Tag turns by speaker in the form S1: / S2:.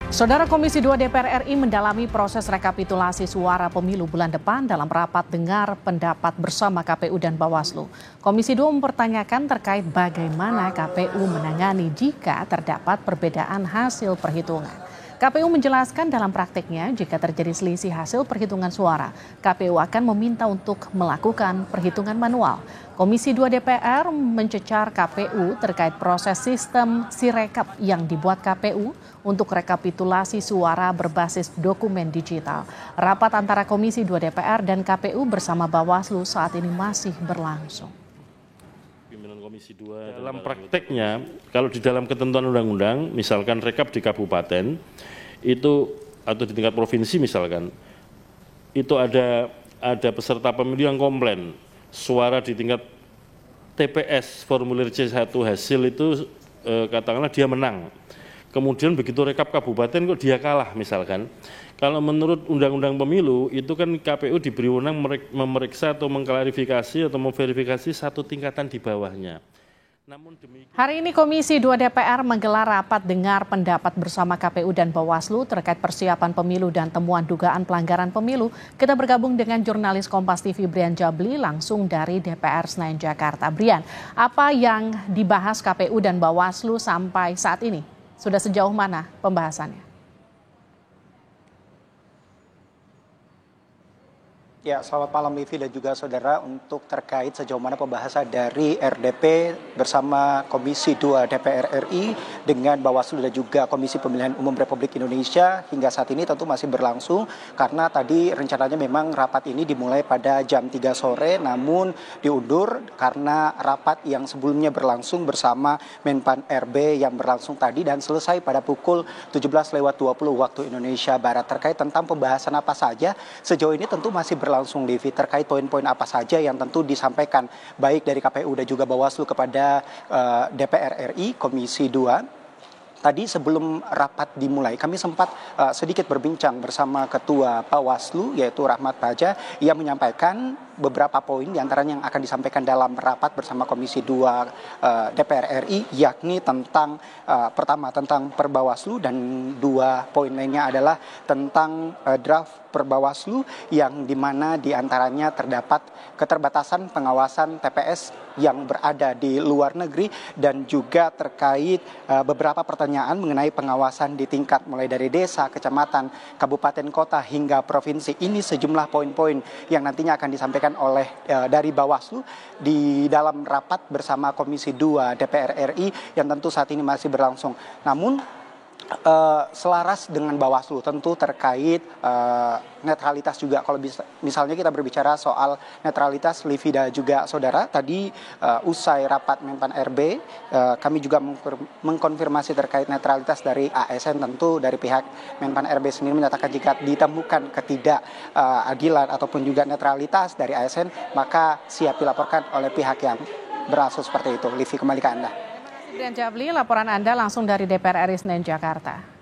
S1: Saudara Komisi 2 DPR RI mendalami proses rekapitulasi suara pemilu bulan depan dalam rapat dengar pendapat bersama KPU dan Bawaslu. Komisi 2 mempertanyakan terkait bagaimana KPU menangani jika terdapat perbedaan hasil perhitungan. KPU menjelaskan dalam praktiknya jika terjadi selisih hasil perhitungan suara, KPU akan meminta untuk melakukan perhitungan manual. Komisi 2 DPR mencecar KPU terkait proses sistem Sirekap yang dibuat KPU untuk rekapitulasi suara berbasis dokumen digital. Rapat antara Komisi 2 DPR dan KPU bersama Bawaslu saat ini masih berlangsung.
S2: Komisi 2 dalam prakteknya, kalau di dalam ketentuan undang-undang, misalkan rekap di kabupaten itu atau di tingkat provinsi misalkan, itu ada peserta pemilu yang komplain suara di tingkat TPS formulir C1 hasil itu katakanlah dia menang. Kemudian begitu rekap kabupaten kok dia kalah misalkan. Kalau menurut Undang-Undang Pemilu itu kan KPU diberi wewenang memeriksa atau mengklarifikasi atau memverifikasi satu tingkatan di bawahnya.
S1: Hari ini Komisi 2 DPR menggelar rapat dengar pendapat bersama KPU dan Bawaslu terkait persiapan pemilu dan temuan dugaan pelanggaran pemilu. Kita bergabung dengan jurnalis Kompas TV Brian Jabli langsung dari DPR Senayan Jakarta. Brian, apa yang dibahas KPU dan Bawaslu sampai saat ini? Sudah sejauh mana pembahasannya?
S3: Ya, selamat malam Livi dan juga saudara. Untuk terkait sejauh mana pembahasan dari RDP bersama Komisi 2 DPR RI dengan Bawaslu dan juga Komisi Pemilihan Umum Republik Indonesia hingga saat ini tentu masih berlangsung karena tadi rencananya memang rapat ini dimulai pada jam 3 sore namun diundur karena rapat yang sebelumnya berlangsung bersama Menpan RB yang berlangsung tadi dan selesai pada pukul 17.20 waktu Indonesia Barat. Terkait tentang pembahasan apa saja sejauh ini tentu masih berlangsung Livi, terkait poin-poin apa saja yang tentu disampaikan baik dari KPU dan juga Bawaslu kepada DPR RI Komisi 2. Tadi sebelum rapat dimulai kami sempat sedikit berbincang bersama Ketua Bawaslu yaitu Rahmat Baja. Ia menyampaikan beberapa poin diantaranya yang akan disampaikan dalam rapat bersama Komisi 2 DPR RI yakni tentang pertama tentang Perbawaslu dan dua poin lainnya adalah tentang draft Perbawaslu yang dimana diantaranya terdapat keterbatasan pengawasan TPS yang berada di luar negeri dan juga terkait beberapa pertanyaan mengenai pengawasan di tingkat mulai dari desa, kecamatan, kabupaten, kota hingga provinsi. Ini sejumlah poin-poin yang nantinya akan disampaikan oleh dari Bawaslu di dalam rapat bersama Komisi 2 DPR RI yang tentu saat ini masih berlangsung. Namun selaras dengan Bawaslu tentu terkait netralitas juga. Kalau misalnya kita berbicara soal netralitas Livi dan juga saudara, tadi usai rapat Menpan RB kami juga mengkonfirmasi terkait netralitas dari ASN. Tentu dari pihak Menpan RB sendiri menyatakan jika ditemukan ketidakadilan ataupun juga netralitas dari ASN maka siap dilaporkan oleh pihak yang berasal seperti itu. Livi, kembali ke Anda.
S1: Brian Jabli, laporan Anda langsung dari DPR RI Senayan Jakarta.